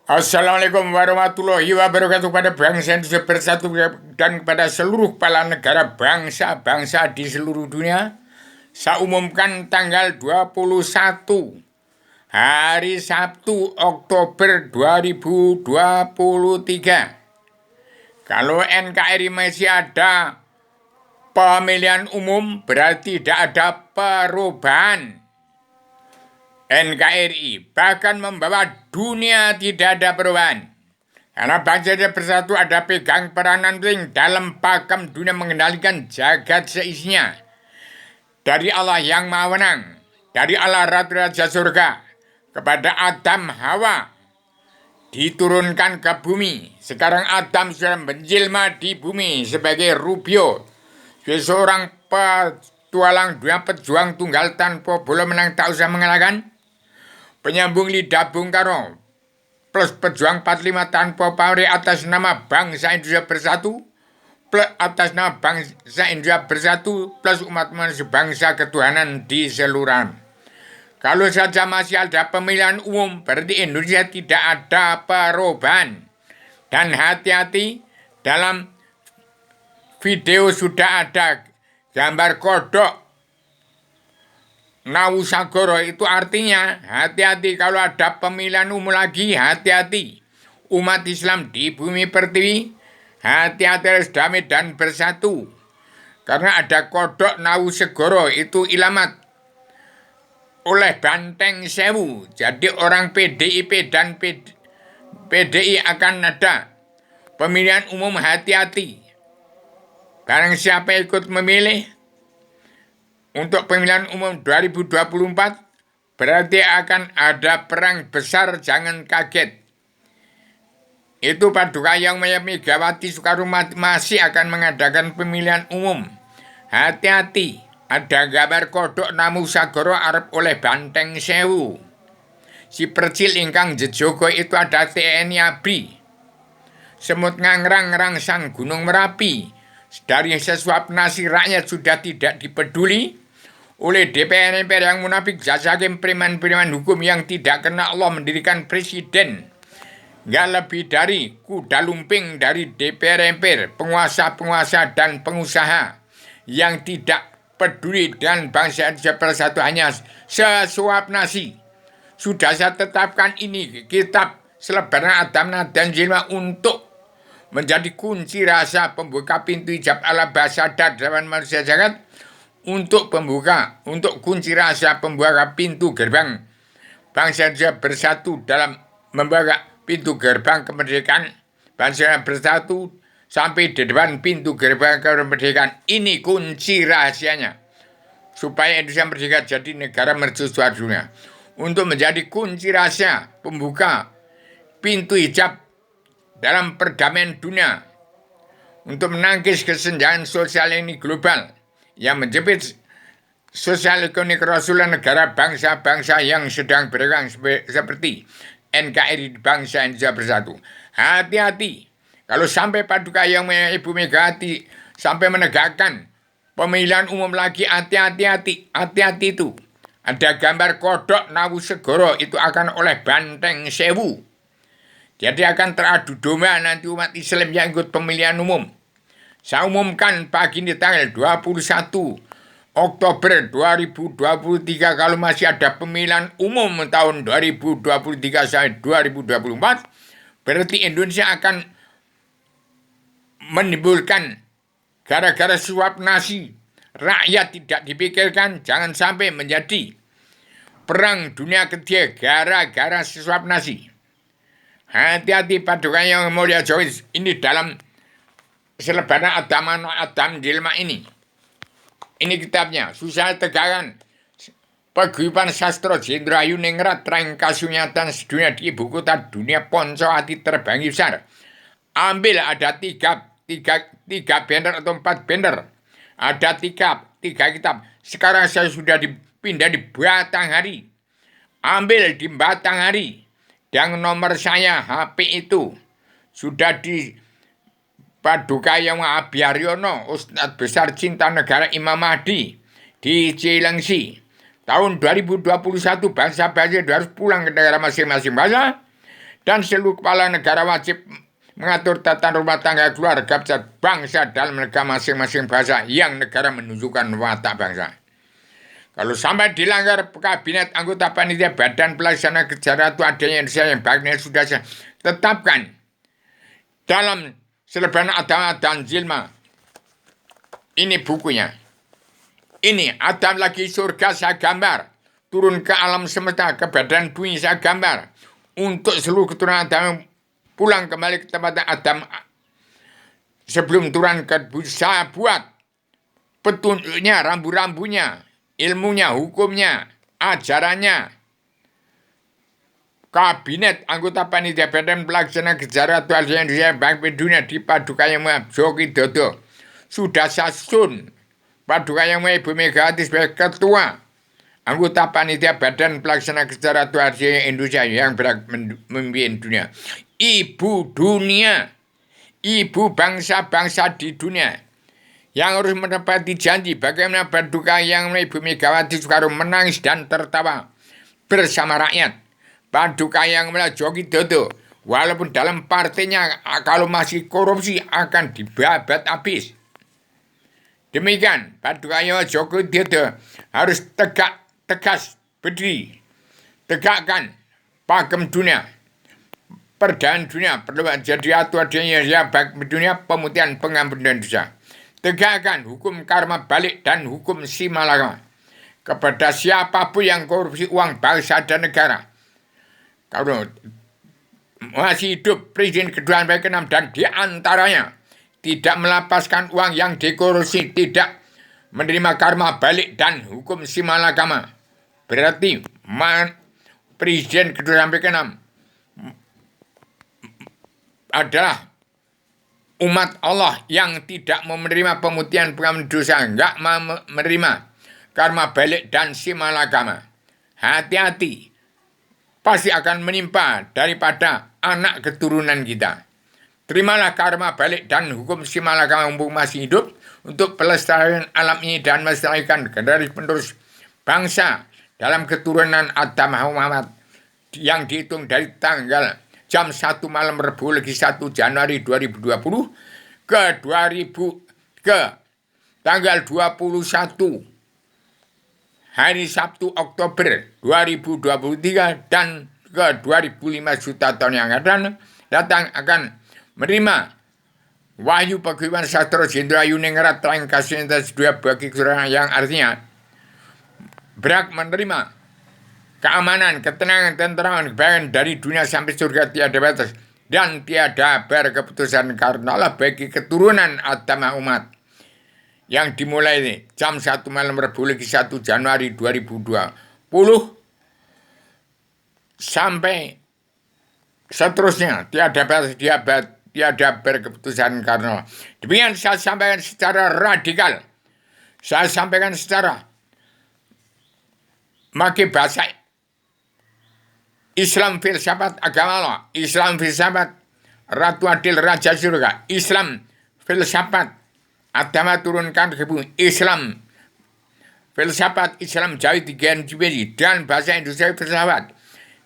Assalamualaikum warahmatullahi wabarakatuh pada bangsa Indonesia bersatu dan kepada seluruh kepala negara bangsa-bangsa di seluruh dunia. Saya umumkan tanggal 21 hari Sabtu Oktober 2023. Kalau NKRI masih ada pemilihan umum berarti tidak ada perubahan. NKRI bahkan membawa dunia tidak ada perubahan. Karena bangsa Indonesia bersatu ada pegang peranan penting dalam pakem dunia mengendalikan jagat seisinya. Dari Allah yang Maha Menang, dari Allah Ratu Raja Surga, kepada Adam Hawa diturunkan ke bumi. Sekarang Adam sudah menjelma di bumi sebagai Rubio, sebagai seorang petualang dunia, pejuang tunggal tanpa bola menang tak usah mengalahkan, penyambung lidah Bung Karno, plus pejuang 45 tanpa pamrih atas nama bangsa Indonesia bersatu, plus atas nama bangsa Indonesia bersatu, plus umat manusia bangsa ketuhanan di seluruh. Kalau saja masih ada pemilihan umum, berarti Indonesia tidak ada perubahan. Dan hati-hati, dalam video sudah ada gambar kodok Nawusagoro, itu artinya hati-hati kalau ada pemilihan umum lagi, hati-hati. Umat Islam di bumi pertiwi, hati-hati harus damai dan bersatu. Karena ada kodok Nawusagoro, itu ilamat oleh Banteng Sewu. Jadi orang PDIP dan PDI akan ada pemilihan umum, hati-hati. Barang siapa ikut memilih untuk pemilihan umum 2024, berarti akan ada perang besar, jangan kaget. Itu Paduka yang Megawati Soekarno masih akan mengadakan pemilihan umum. Hati-hati, ada gambar kodok Nawusagoro arep oleh Banteng Sewu. Si percil ingkang jejogo itu ada TNI ABRI. Semut ngangrang sang gunung Merapi. Dari sesuap nasi rakyat sudah tidak dipeduli oleh DPR-DPR yang munafik, jajakim preman-preman hukum yang tidak kena Allah mendirikan presiden. Nggak lebih dari kuda lumping dari DPR-DPR, penguasa-penguasa dan pengusaha yang tidak peduli dan bangsa Indonesia bersatu hanya sesuap nasi. Sudah saya tetapkan ini kitab selebaran Adam dan Jilma untuk menjadi kunci rasa pembuka pintu hijab ala bahasa dan manusia jagat, untuk kunci rasa pembuka pintu gerbang bangsa Indonesia bersatu dalam membuka pintu gerbang kemerdekaan bangsa bersatu sampai di depan pintu gerbang kemerdekaan. Ini kunci rahasianya supaya Indonesia merdeka jadi negara mercusuar dunia. Untuk menjadi kunci rahasia pembuka pintu hijab dalam perdamaian dunia, untuk menangkis kesenjangan sosial ini global yang menjepit sosial ekonomi kerasulan negara bangsa-bangsa yang sedang berkembang seperti NKRI bangsa Indonesia bersatu. Hati-hati kalau sampai Paduka yang Ibu Megawati sampai menegakkan pemilihan umum lagi, hati-hati itu. Ada gambar kodok Nawusagoro itu akan oleh Banteng Sewu. Jadi akan teradu domba nanti umat Islam yang ikut pemilihan umum. Saya umumkan pagi ini tanggal 21 Oktober 2023, kalau masih ada pemilihan umum tahun 2023 sampai 2024, berarti Indonesia akan menimbulkan gara-gara suap nasi. Rakyat tidak dipikirkan, jangan sampai menjadi perang dunia ketiga gara-gara suap nasi. Hati-hati Paduka yang mulia Jawa, ini dalam selebaran Adam Jilma ini. Ini kitabnya, susah tegangan paguyuban sastra Jendrayu Ningrat Treng Kasunyatan sedunia di ibu kota dunia ponco hati terbangi besar. Ambil ada tiga banner atau 4 banner. Ada tiga kitab. Sekarang saya sudah dipindah di Batanghari. Ambil di Batanghari. Dan nomor saya HP itu sudah di Paduka yang Abiyaryono, Ustadz Besar Cinta Negara Imam Mahdi di Cilengsi. Tahun 2021 bangsa-bangsa harus pulang ke negara masing-masing bangsa Dan seluruh kepala negara wajib mengatur tata rumah tangga keluarga besar bangsa dalam negara masing-masing bahasa yang negara menunjukkan watak bangsa. Kalau sampai dilanggar kabinet anggota panitia badan pelaksana kegiatan adanya Indonesia yang baiknya sudah saya tetapkan dalam selebaran Adam dan Zilma. Ini bukunya. Ini Adam lagi surga saya gambar. Turun ke alam semesta, ke badan bumi saya gambar. Untuk seluruh keturunan Adam pulang kembali ke tempat Adam. Sebelum turun ke bumi saya buat petunjuknya, rambu-rambunya, ilmunya, hukumnya, ajarannya. Kabinet anggota panitia badan pelaksana kegiatan Indonesia baik di dunia dipadukan yang Jogi Dodo. Sudah saya sun padukan yang Ibu Megawati sebagai ketua anggota panitia badan pelaksana kegiatan Indonesia yang berhak memimpin dunia. Ibu dunia, ibu bangsa-bangsa di dunia yang harus menepati janji bagaimana paduka yang Ibu Megawati Soekarno menangis dan tertawa bersama rakyat. Paduka yang Jogi Dodo walaupun dalam partainya kalau masih korupsi akan dibabat habis. Demikian paduka yang Jogi Dodo harus tegas berdiri, tegakkan pakem dunia, perdaan dunia perlu jadi aturannya ya baik dunia pemutihan pengampunan dosa. Tegakkan hukum karma balik dan hukum simalakama kepada siapapun yang korupsi uang bangsa dan negara. Kalau masih hidup Presiden kedua sampai ke-6 dan diantaranya tidak melepaskan uang yang dikorupsi, tidak menerima karma balik dan hukum simalakama. Berarti Presiden kedua sampai ke-6 adalah umat Allah yang tidak menerima pemutihan pengampunan dosa, enggak menerima karma balik dan simalakama. Hati-hati, pasti akan menimpa daripada anak keturunan kita. Terimalah karma balik dan hukum simalakama mumpung masih hidup untuk pelestarian alam ini dan melestarikan generasi penerus bangsa dalam keturunan Adam Muhammad yang dihitung dari tanggal jam 1 malam Rebu lagi 1 Januari 2020 ke tanggal 21 hari Sabtu Oktober 2023 dan ke 2005 juta tahun yang akan datang akan menerima wahyu paguyuban sastra Jendra Yuningrat Terang Kasih dua bagi keseluruhan yang artinya berhak menerima keamanan, ketenangan, tenteraman, kebahagiaan dari dunia sampai surga tiada batas dan tiada berkeputusan karena Allah bagi keturunan Adam umat yang dimulai ini jam 1 malam Rebu lagi 1 Januari 2020 sampai seterusnya tiada batas, tiada berkeputusan karena Allah. Demikian saya sampaikan secara radikal. Saya sampaikan secara pakai bahasa Islam filsafat agama Allah, Islam filsafat Ratu Adil Raja Surga, Islam filsafat agama turunkan ke bumi, Islam filsafat Islam Jawi tiga dan bahasa Indonesia filsafat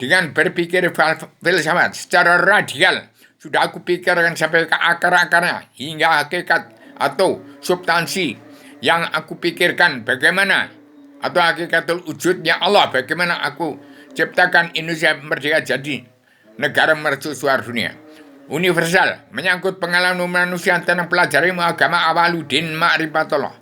dengan berpikir filsafat secara radikal. Sudah aku pikirkan sampai ke akar-akarnya hingga hakikat atau substansi yang aku pikirkan bagaimana atau hakikat wujudnya Allah, bagaimana aku ciptakan Indonesia merdeka jadi negara mercusuar dunia universal menyangkut pengalaman manusia tentang pelajari agama awaludin ma'rifatullah,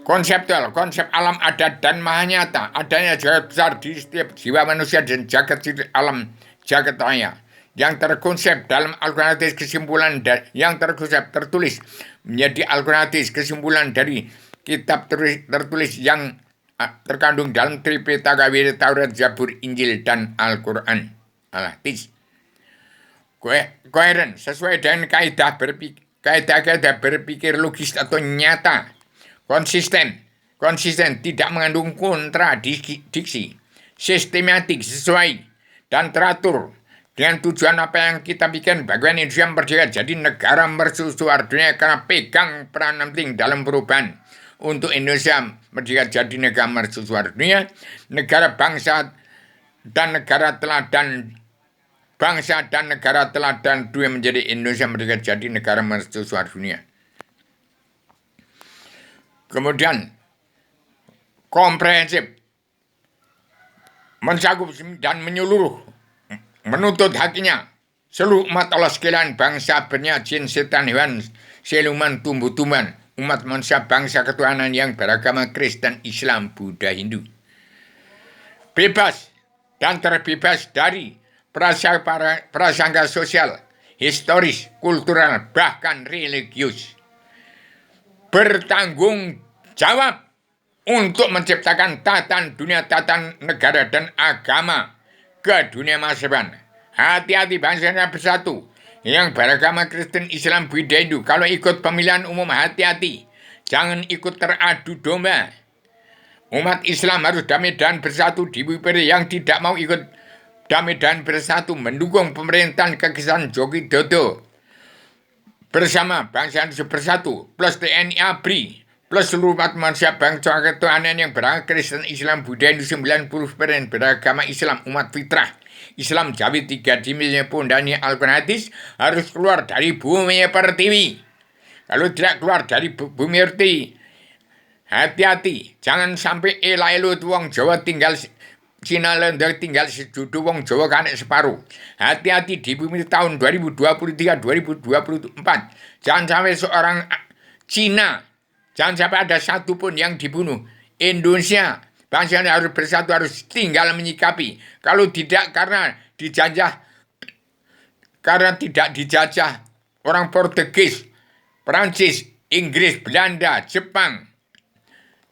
konseptual, konsep alam adat dan maha nyata adanya jagat besar di setiap jiwa manusia dan jagat alam jagat raya yang terkonsep dalam Al-Quran hadis kesimpulan yang tertulis menjadi Al-Quran hadis kesimpulan dari kitab tertulis yang terkandung dalam Tripitaka, Taurat, Zabur, Injil, dan Al-Quran. Al-Hadis. Koheren sesuai dengan kaidah berpikir logis atau nyata, konsisten, tidak mengandung kontradiksi, sistematik, sesuai, dan teratur dengan tujuan apa yang kita bikin bagaimana Indonesia merdeka jadi negara mercusuar dunia karena pegang peran penting dalam perubahan untuk Indonesia merdeka jadi negara mercusuar dunia, negara bangsa dan negara teladan bangsa dan negara teladan dunia menjadi Indonesia merdeka jadi negara mercusuar dunia. Kemudian komprehensif, mencakup dan menyeluruh, menuntut haknya seluruh umat Allah sekalian, bangsa, benya, jin, setan, hewan, siluman, tumbuh-tumbuhan, umat manusia, bangsa ketuhanan yang beragama Kristen, Islam, Buddha, Hindu. Bebas dan terbebas dari prasangka sosial, historis, kultural, bahkan religius. Bertanggung jawab untuk menciptakan tatan dunia, tatan negara, dan agama ke dunia masa depan. Hati-hati bangsanya bersatu yang beragama Kristen, Islam, Buddha, Hindu. Kalau ikut pemilihan umum hati-hati, jangan ikut teradu domba. Umat Islam harus damai dan bersatu. Di Buperi yang tidak mau ikut damai dan bersatu mendukung pemerintahan kekesan Jokowi Dodo. Bersama bangsa Indonesia bersatu plus TNI ABRI plus seluruh umat manusia bangsa ketuhanan yang beragama Kristen, Islam, Buddha, Hindu 90% beragama Islam, umat fitrah Islam Jawi 3 dimensi pondasi Al-Quran hadis harus keluar dari bumi pertiwi. Kalau tidak keluar dari bumi pertiwi, hati-hati, jangan sampai elo wong Jawa tinggal Cina lendek tinggal sejudu wong Jawa kanek separuh. Hati-hati di bumi tahun 2023-2024. Jangan sampai seorang Cina, jangan sampai ada satu pun yang dibunuh. Indonesia, bangsa harus bersatu, harus tinggal menyikapi. Kalau tidak karena dijajah, karena tidak dijajah orang Portugis, Perancis, Inggris, Belanda, Jepang,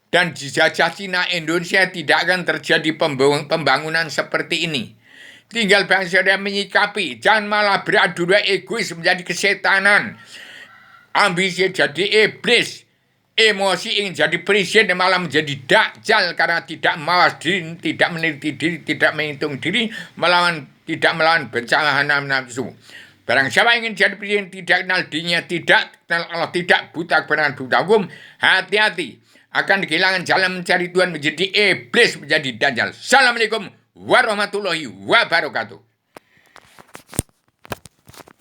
dan dijajah Cina, Indonesia tidak akan terjadi pembangunan seperti ini. Tinggal bangsa dan menyikapi, jangan malah beradu egois menjadi kesetanan, ambisi jadi iblis, emosi ingin jadi presiden malah menjadi dakjal karena tidak mawas diri, tidak meneliti diri, tidak menghitung diri, tidak melawan bencana nafsu. Barang siapa ingin jadi presiden tidak kenal dirinya, tidak kenal Allah, tidak buta kebenaran, buta hukum, hati-hati. Akan kehilangan jalan mencari Tuhan, menjadi iblis, menjadi dajjal. Assalamualaikum warahmatullahi wabarakatuh.